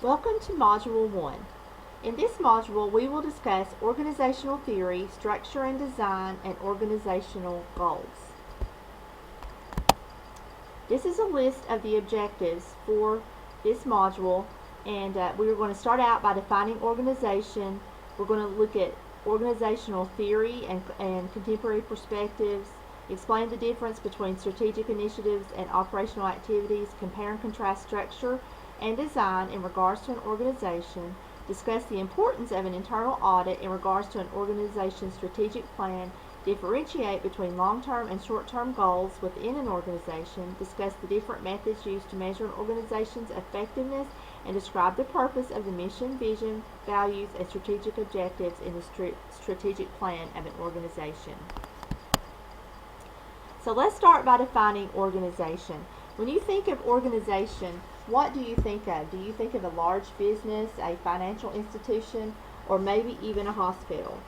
Welcome to Module 1. In this module, we will discuss organizational theory, structure and design, and organizational goals. This is a list of the objectives for this module, and we are going to start out by defining organization. We're going to look at organizational theory and contemporary perspectives, explain the difference between strategic initiatives and operational activities, compare and contrast structure and design in regards to an organization, discuss the importance of an internal audit in regards to an organization's strategic plan, differentiate between long-term and short-term goals within an organization, discuss the different methods used to measure an organization's effectiveness, and describe the purpose of the mission, vision, values, and strategic objectives in the strategic plan of an organization. So let's start by defining organization. When you think of organization, what do you think of? Do you think of a large business, a financial institution, or maybe even a hospital?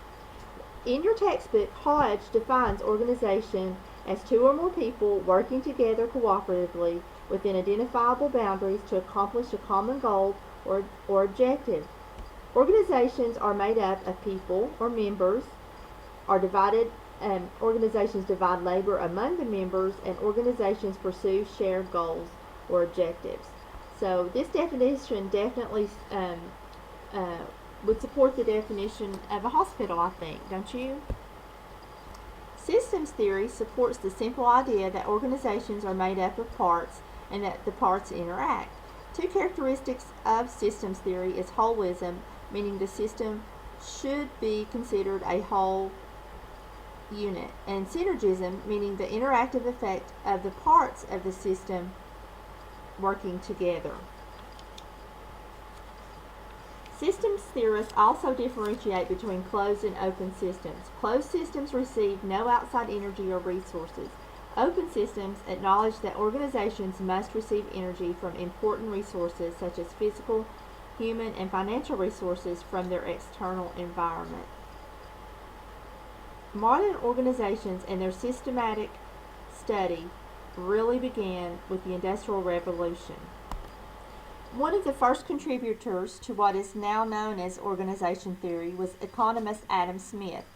In your textbook, Hodge defines organization as two or more people working together cooperatively within identifiable boundaries to accomplish a common goal or objective. Organizations are made up of people or members, organizations divide labor among the members, and organizations pursue shared goals or objectives. So this definition definitely would support the definition of a hospital, I think, don't you? Systems theory supports the simple idea that organizations are made up of parts and that the parts interact. Two characteristics of systems theory is holism, meaning the system should be considered a whole unit, and synergism, meaning the interactive effect of the parts of the system working together. Systems theorists also differentiate between closed and open systems. Closed systems receive no outside energy or resources. Open systems acknowledge that organizations must receive energy from important resources such as physical, human, and financial resources from their external environment. Modern organizations and their systematic study really began with the Industrial Revolution. One of the first contributors to what is now known as organization theory was economist Adam Smith.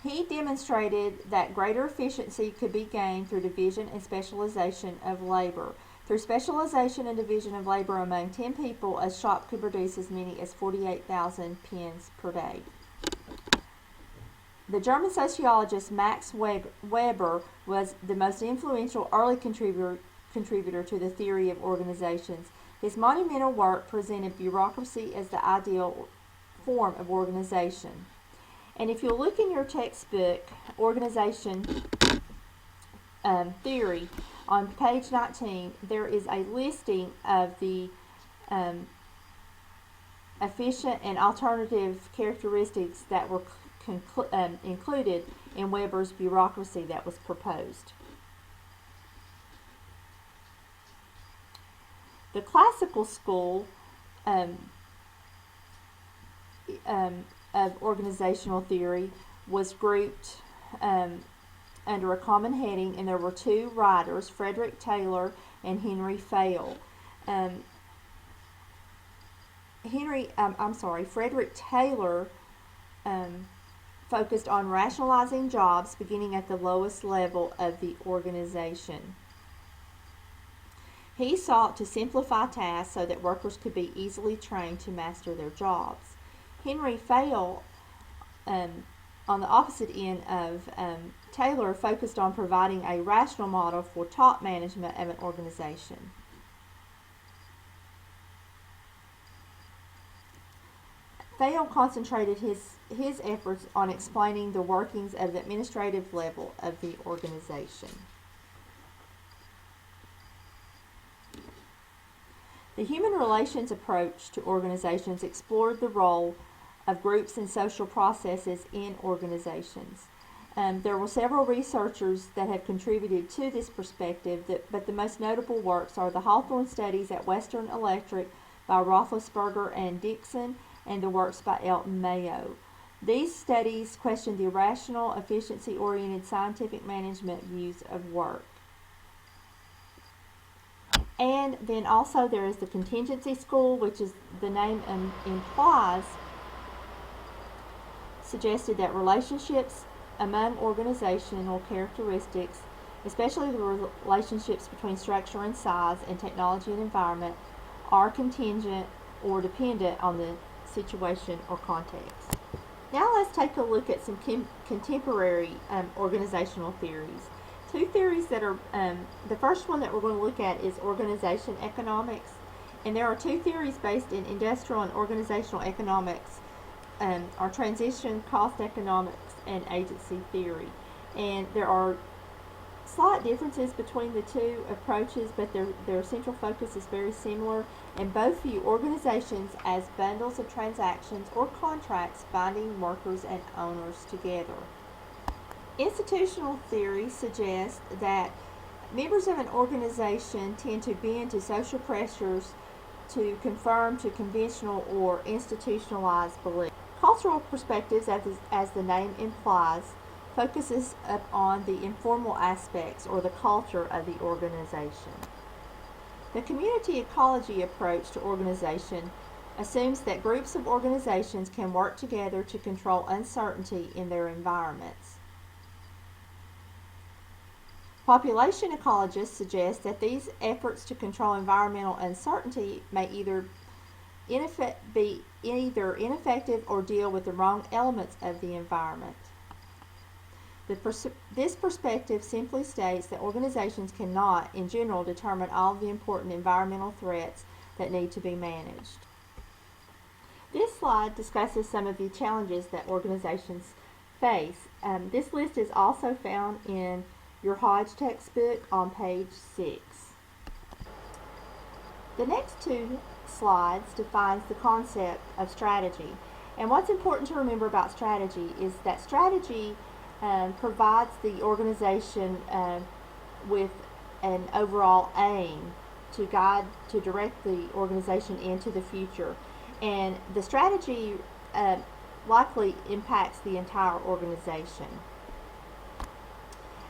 He demonstrated that greater efficiency could be gained through division and specialization of labor. Through specialization and division of labor among 10 people, a shop could produce as many as 48,000 pens per day. The German sociologist Max Weber was the most influential early contributor to the theory of organizations. His monumental work presented bureaucracy as the ideal form of organization. And if you look in your textbook, Organization Theory, on page 19, there is a listing of the efficient and alternative characteristics that were included in Weber's bureaucracy that was proposed. The classical school of organizational theory was grouped under a common heading, and there were two writers, Frederick Taylor and Henry Fayol. Frederick Taylor focused on rationalizing jobs beginning at the lowest level of the organization. He sought to simplify tasks so that workers could be easily trained to master their jobs. Henry Fayol, on the opposite end of Taylor, focused on providing a rational model for top management of an organization. Fayol concentrated his efforts on explaining the workings of the administrative level of the organization. The human relations approach to organizations explored the role of groups and social processes in organizations. There were several researchers that have contributed to this perspective, but the most notable works are the Hawthorne studies at Western Electric by Roethlisberger and Dixon, and the works by Elton Mayo. These studies question the rational, efficiency-oriented scientific management views of work. And then also there is the contingency school, which is the name implies, suggested that relationships among organizational characteristics, especially the relationships between structure and size and technology and environment, are contingent or dependent on the situation or context. Now let's take a look at some contemporary organizational theories. Two theories that are, the first one that we're going to look at is organization economics. And there are two theories based in industrial and organizational economics, are transition cost economics and agency theory. And there are slight differences between the two approaches, but their central focus is very similar, and both view organizations as bundles of transactions or contracts binding workers and owners together. Institutional theory suggests that members of an organization tend to bend to social pressures to conform to conventional or institutionalized beliefs. Cultural perspectives, as the name implies, focuses upon the informal aspects or the culture of the organization. The community ecology approach to organization assumes that groups of organizations can work together to control uncertainty in their environments. Population ecologists suggest that these efforts to control environmental uncertainty may be either ineffective or deal with the wrong elements of the environment. This perspective simply states that organizations cannot, in general, determine all of the important environmental threats that need to be managed. This slide discusses some of the challenges that organizations face. This list is also found in your Hodge textbook on page 6. The next two slides defines the concept of strategy. And what's important to remember about strategy is that strategy provides the organization with an overall aim to direct the organization into the future. And the strategy likely impacts the entire organization.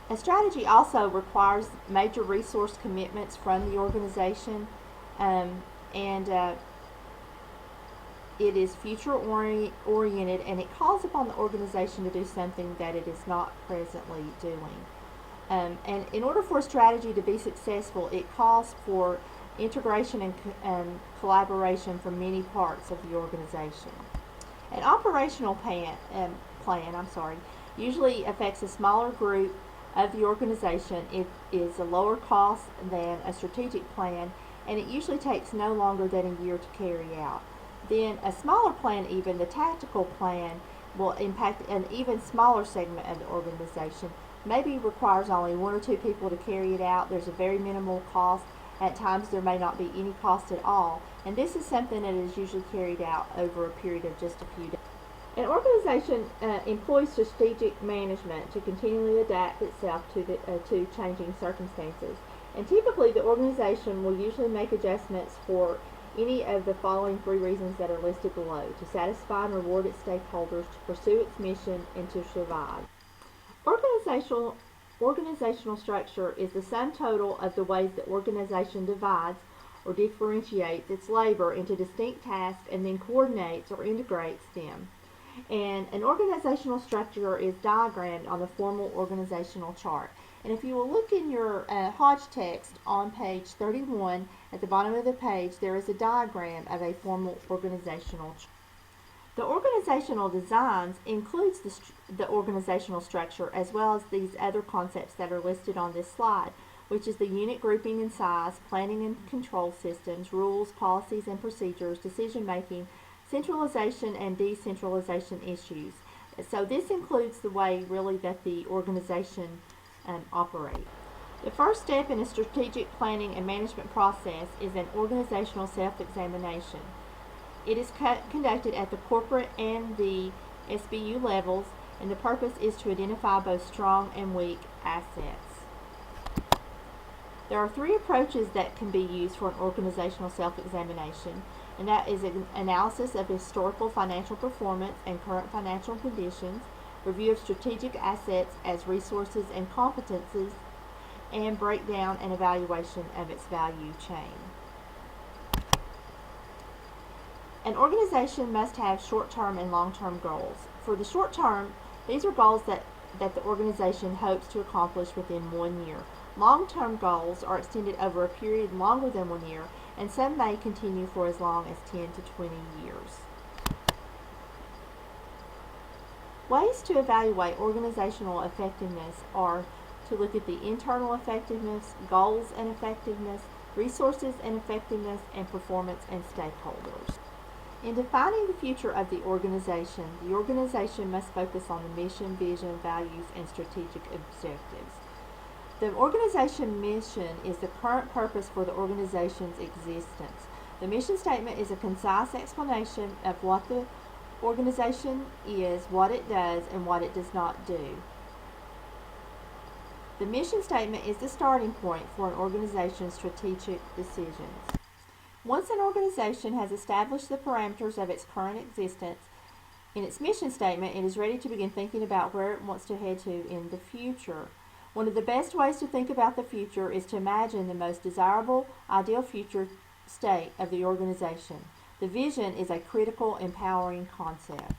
A strategy also requires major resource commitments from the organization, and it is future oriented, and it calls upon the organization to do something that it is not presently doing. And in order for a strategy to be successful, it calls for integration and collaboration from many parts of the organization. An operational plan usually affects a smaller group of the organization. It is a lower cost than a strategic plan, and it usually takes no longer than a year to carry out. Then a smaller plan, even the tactical plan, will impact an even smaller segment of the organization. Maybe requires only one or two people to carry it out. There's a very minimal cost. At times there may not be any cost at all. And this is something that is usually carried out over a period of just a few days. An organization employs strategic management to continually adapt itself to changing circumstances. And typically the organization will usually make adjustments for any of the following three reasons that are listed below: to satisfy and reward its stakeholders, to pursue its mission, and to survive. Organizational structure is the sum total of the ways the organization divides or differentiates its labor into distinct tasks and then coordinates or integrates them. And an organizational structure is diagrammed on the formal organizational chart. And if you will look in your Hodge text on page 31, at the bottom of the page, there is a diagram of a formal organizational chart. The organizational designs includes the organizational structure, as well as these other concepts that are listed on this slide, which is the unit grouping and size, planning and control systems, rules, policies and procedures, decision making, centralization and decentralization issues. So this includes the way really that the organization operates. The first step in a strategic planning and management process is an organizational self-examination. It is conducted at the corporate and the SBU levels, and the purpose is to identify both strong and weak assets. There are three approaches that can be used for an organizational self-examination, and that is an analysis of historical financial performance and current financial conditions, review of strategic assets as resources and competences, and breakdown and evaluation of its value chain. An organization must have short-term and long-term goals. For the short term, these are goals that the organization hopes to accomplish within 1 year. Long-term goals are extended over a period longer than 1 year, and some may continue for as long as 10 to 20 years. Ways to evaluate organizational effectiveness are to look at the internal effectiveness, goals and effectiveness, resources and effectiveness, and performance and stakeholders. In defining the future of the organization must focus on the mission, vision, values, and strategic objectives. The organization mission is the current purpose for the organization's existence. The mission statement is a concise explanation of what the organization is, what it does, and what it does not do. The mission statement is the starting point for an organization's strategic decisions. Once an organization has established the parameters of its current existence, in its mission statement, it is ready to begin thinking about where it wants to head to in the future. One of the best ways to think about the future is to imagine the most desirable, ideal future state of the organization. The vision is a critical, empowering concept.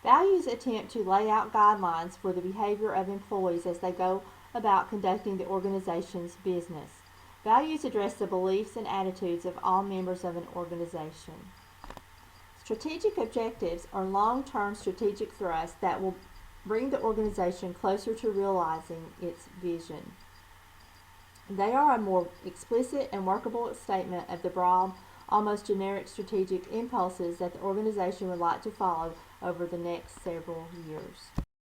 Values attempt to lay out guidelines for the behavior of employees as they go about conducting the organization's business. Values address the beliefs and attitudes of all members of an organization. Strategic objectives are long-term strategic thrusts that will bring the organization closer to realizing its vision. They are a more explicit and workable statement of the broad, almost generic strategic impulses that the organization would like to follow over the next several years.